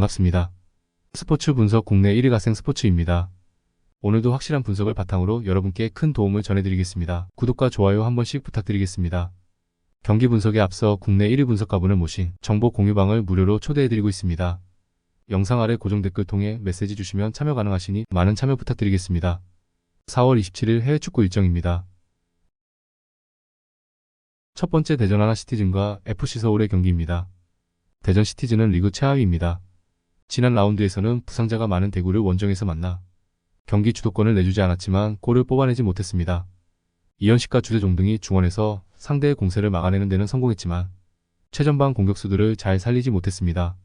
반갑습니다. 스포츠 분석 국내 1위 가생 스포츠입니다. 오늘도 확실한 분석을 바탕으로 여러분께 큰 도움을 전해드리겠습니다. 구독과 좋아요 한 번씩 부탁드리겠습니다. 경기 분석에 앞서 국내 1위 분석가분을 모신 정보 공유방을 무료로 초대해드리고 있습니다. 영상 아래 고정 댓글 통해 메시지 주시면 참여 가능하시니 많은 참여 부탁드리겠습니다. 4월 27일 해외 축구 일정입니다. 첫 번째 대전 하나시티즌과 FC 서울의 경기입니다. 대전 시티즌은 리그 최하위입니다. 지난 라운드에서는 부상자가 많은 대구를 원정에서 만나 경기 주도권을 내주지 않았지만 골을 뽑아내지 못했습니다. 이현식과 주재종 등이 중원에서 상대의 공세를 막아내는 데는 성공했지만 최전방 공격수들을 잘 살리지 못했습니다.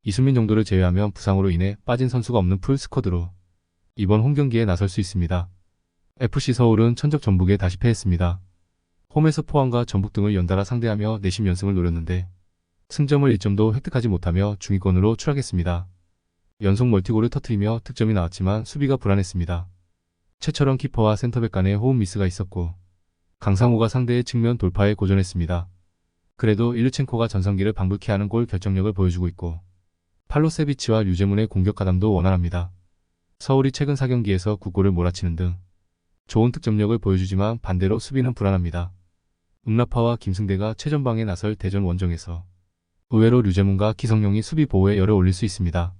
이수민 정도를 제외하면 부상으로 인해 빠진 선수가 없는 풀 스쿼드로 이번 홈경기에 나설 수 있습니다. FC 서울은 천적 전북에 다시 패했습니다. 홈에서 포항과 전북 등을 연달아 상대하며 내심 연승을 노렸는데 승점을 1점도 획득하지 못하며 중위권으로 추락했습니다. 연속 멀티골을 터뜨리며 득점이 나왔지만 수비가 불안했습니다. 최철원 키퍼와 센터백 간의 호흡 미스가 있었고 강상우가 상대의 측면 돌파에 고전했습니다. 그래도 일루첸코가 전성기를 방불케 하는 골 결정력을 보여주고 있고 팔로세비치와 류재문의 공격 가담도 원활합니다. 서울이 최근 4경기에서 9골을 몰아치는 등 좋은 득점력을 보여주지만 반대로 수비는 불안합니다. 음라파와 김승대가 최전방에 나설 대전 원정에서 의외로 류재문과 기성용이 수비 보호에 열을 올릴 수 있습니다.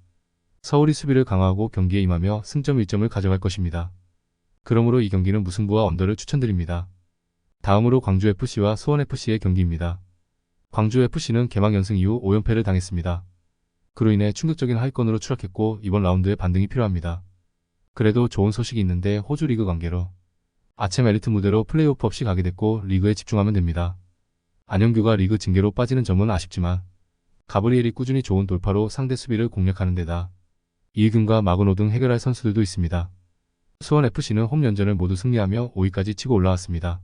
서울이 수비를 강화하고 경기에 임하며 승점 1점을 가져갈 것입니다. 그러므로 이 경기는 무승부와 언더를 추천드립니다. 다음으로 광주FC와 수원FC의 경기입니다. 광주FC는 개막 연승 이후 5연패를 당했습니다. 그로 인해 충격적인 하위권으로 추락했고 이번 라운드에 반등이 필요합니다. 그래도 좋은 소식이 있는데 호주 리그 관계로 아침 엘리트 무대로 플레이오프 없이 가게 됐고 리그에 집중하면 됩니다. 안영규가 리그 징계로 빠지는 점은 아쉽지만 가브리엘이 꾸준히 좋은 돌파로 상대 수비를 공략하는 데다 이의균과 마그노 등 해결할 선수들도 있습니다. 수원FC는 홈 연전을 모두 승리하며 5위까지 치고 올라왔습니다.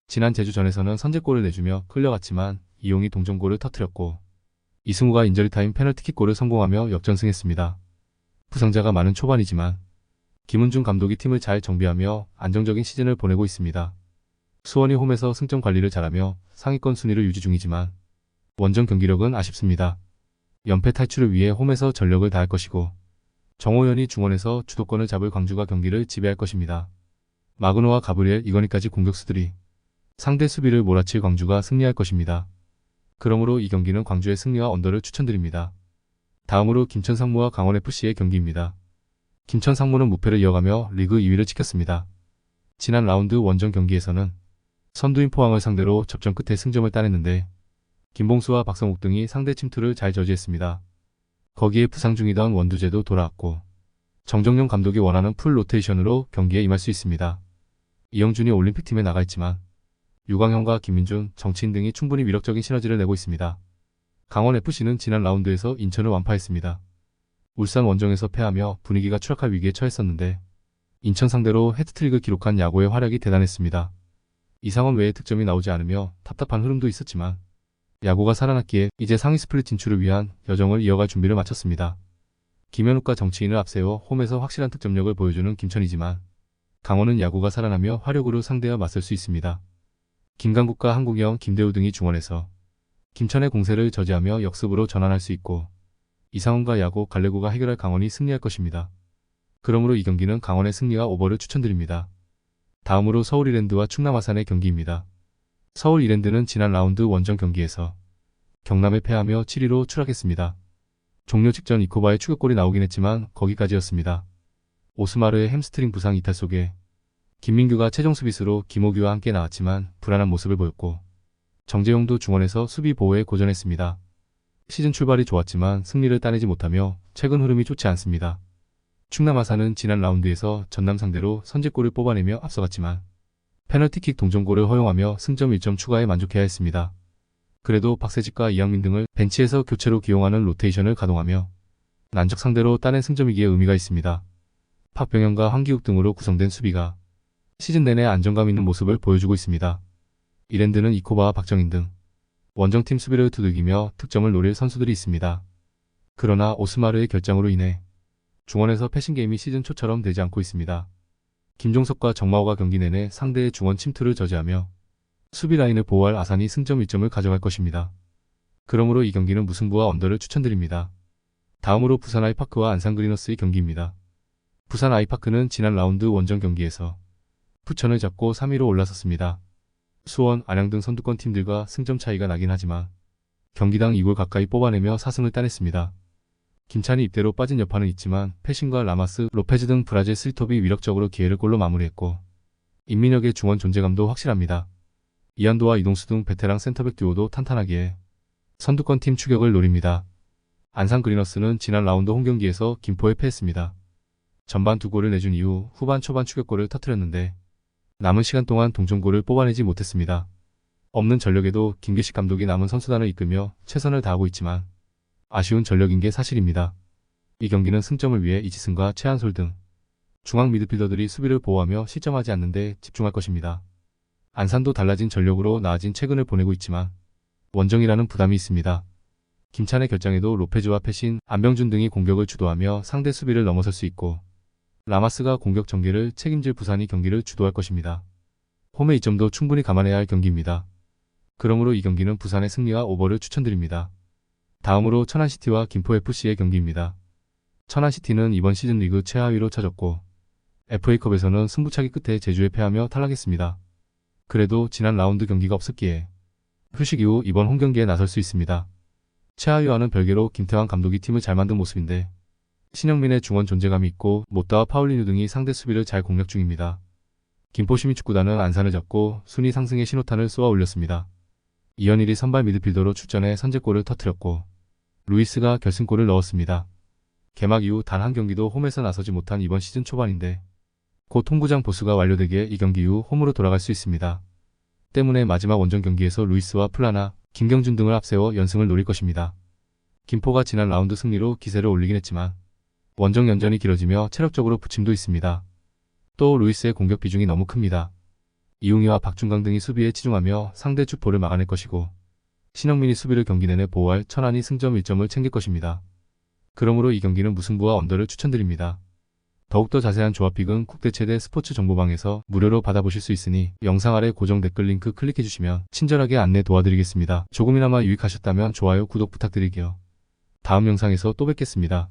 지난 제주전에서는 선제골을 내주며 끌려갔지만 이용이 동점골을 터뜨렸고 이승우가 인저리타임 페널티킥골을 성공하며 역전승했습니다. 부상자가 많은 초반이지만 김은중 감독이 팀을 잘 정비하며 안정적인 시즌을 보내고 있습니다. 수원이 홈에서 승점 관리를 잘하며 상위권 순위를 유지 중이지만 원정 경기력은 아쉽습니다. 연패 탈출을 위해 홈에서 전력을 다할 것이고 정호연이 중원에서 주도권을 잡을 광주가 경기를 지배할 것입니다. 마그노와 가브리엘, 이건희까지 공격수들이 상대 수비를 몰아칠 광주가 승리할 것입니다. 그러므로 이 경기는 광주의 승리와 언더를 추천드립니다. 다음으로 김천상무와 강원FC의 경기입니다. 김천상무는 무패를 이어가며 리그 2위를 지켰습니다. 지난 라운드 원정 경기에서는 선두인 포항을 상대로 접전 끝에 승점을 따냈는데 김봉수와 박성욱 등이 상대 침투를 잘 저지했습니다. 거기에 부상 중이던 원두재도 돌아왔고 정정용 감독이 원하는 풀 로테이션으로 경기에 임할 수 있습니다. 이영준이 올림픽팀에 나가 있지만 유광현과 김민준, 정치인 등이 충분히 위력적인 시너지를 내고 있습니다. 강원FC는 지난 라운드에서 인천을 완파했습니다. 울산 원정에서 패하며 분위기가 추락할 위기에 처했었는데 인천 상대로 해트트릭을 기록한 야구의 활약이 대단했습니다. 이상원 외에 득점이 나오지 않으며 답답한 흐름도 있었지만 야구가 살아났기에 이제 상위 스플릿 진출을 위한 여정을 이어갈 준비를 마쳤습니다. 김현욱과 정치인을 앞세워 홈에서 확실한 득점력을 보여주는 김천이지만 강원은 야구가 살아나며 화력으로 상대와 맞설 수 있습니다. 김강국과 한국영, 김대우 등이 중원에서 김천의 공세를 저지하며 역습으로 전환할 수 있고 이상원과 야구, 갈래구가 해결할 강원이 승리할 것입니다. 그러므로 이 경기는 강원의 승리와 오버를 추천드립니다. 다음으로 서울 이랜드와 충남 아산의 경기입니다. 서울 이랜드는 지난 라운드 원정 경기에서 경남에 패하며 7위로 추락했습니다. 종료 직전 이코바의 추격골이 나오긴 했지만 거기까지였습니다. 오스마르의 햄스트링 부상 이탈 속에 김민규가 최종 수비수로 김호규와 함께 나왔지만 불안한 모습을 보였고 정재용도 중원에서 수비 보호에 고전했습니다. 시즌 출발이 좋았지만 승리를 따내지 못하며 최근 흐름이 좋지 않습니다. 충남 아산은 지난 라운드에서 전남 상대로 선제골을 뽑아내며 앞서갔지만 페널티킥 동점골을 허용하며 승점 1점 추가에 만족해야 했습니다. 그래도 박세직과 이양민 등을 벤치에서 교체로 기용하는 로테이션을 가동하며 난적 상대로 따낸 승점이기에 의미가 있습니다. 박병현과 황기욱 등으로 구성된 수비가 시즌 내내 안정감 있는 모습을 보여주고 있습니다. 이랜드는 이코바와 박정인 등 원정팀 수비를 두들기며 득점을 노릴 선수들이 있습니다. 그러나 오스마르의 결장으로 인해 중원에서 패싱게임이 시즌 초처럼 되지 않고 있습니다. 김종석과 정마호가 경기 내내 상대의 중원 침투를 저지하며 수비 라인을 보호할 아산이 승점 1점을 가져갈 것입니다. 그러므로 이 경기는 무승부와 언더를 추천드립니다. 다음으로 부산 아이파크와 안산 그리너스의 경기입니다. 부산 아이파크는 지난 라운드 원정 경기에서 부천을 잡고 3위로 올라섰습니다. 수원, 안양 등 선두권 팀들과 승점 차이가 나긴 하지만 경기당 2골 가까이 뽑아내며 4승을 따냈습니다. 김찬희 입대로 빠진 여파는 있지만 패신과 라마스, 로페즈 등 브라질 스리톱이 위력적으로 기회를 골로 마무리했고 임민혁의 중원 존재감도 확실합니다. 이한도와 이동수 등 베테랑 센터백 듀오도 탄탄하기에 선두권 팀 추격을 노립니다. 안산 그리너스는 지난 라운드 홈경기에서 김포에 패했습니다. 전반 2골을 내준 이후 후반 초반 추격골을 터뜨렸는데 남은 시간 동안 동점골을 뽑아내지 못했습니다. 없는 전력에도 김계식 감독이 남은 선수단을 이끌며 최선을 다하고 있지만 아쉬운 전력인 게 사실입니다. 이 경기는 승점을 위해 이지승과 최한솔 등 중앙 미드필더들이 수비를 보호하며 실점하지 않는 데 집중할 것입니다. 안산도 달라진 전력으로 나아진 최근을 보내고 있지만 원정이라는 부담이 있습니다. 김찬의 결장에도 로페즈와 패신, 안병준 등이 공격을 주도하며 상대 수비를 넘어설 수 있고 라마스가 공격 전개를 책임질 부산이 경기를 주도할 것입니다. 홈의 이점도 충분히 감안해야 할 경기입니다. 그러므로 이 경기는 부산의 승리와 오버를 추천드립니다. 다음으로 천안시티와 김포FC의 경기입니다. 천안시티는 이번 시즌 리그 최하위로 쳐졌고 FA컵에서는 승부차기 끝에 제주에 패하며 탈락했습니다. 그래도 지난 라운드 경기가 없었기에 휴식 이후 이번 홈경기에 나설 수 있습니다. 최하위와는 별개로 김태환 감독이 팀을 잘 만든 모습인데 신영민의 중원 존재감이 있고 모따와 파울리뉴 등이 상대 수비를 잘 공략 중입니다. 김포시민축구단은 안산을 잡고 순위 상승의 신호탄을 쏘아 올렸습니다. 이현일이 선발 미드필더로 출전해 선제골을 터뜨렸고 루이스가 결승골을 넣었습니다. 개막 이후 단 한 경기도 홈에서 나서지 못한 이번 시즌 초반인데 곧 홈구장 보수가 완료되기에 이 경기 이후 홈으로 돌아갈 수 있습니다. 때문에 마지막 원정 경기에서 루이스와 플라나, 김경준 등을 앞세워 연승을 노릴 것입니다. 김포가 지난 라운드 승리로 기세를 올리긴 했지만 원정 연전이 길어지며 체력적으로 부침도 있습니다. 또 루이스의 공격 비중이 너무 큽니다. 이웅희와 박준강 등이 수비에 치중하며 상대 축포를 막아낼 것이고 신영민이 수비를 경기 내내 보호할 천안이 승점 1점을 챙길 것입니다. 그러므로 이 경기는 무승부와 언더를 추천드립니다. 더욱더 자세한 조합픽은 국대 최대 스포츠 정보방에서 무료로 받아보실 수 있으니 영상 아래 고정 댓글 링크 클릭해주시면 친절하게 안내 도와드리겠습니다. 조금이나마 유익하셨다면 좋아요, 구독 부탁드릴게요. 다음 영상에서 또 뵙겠습니다.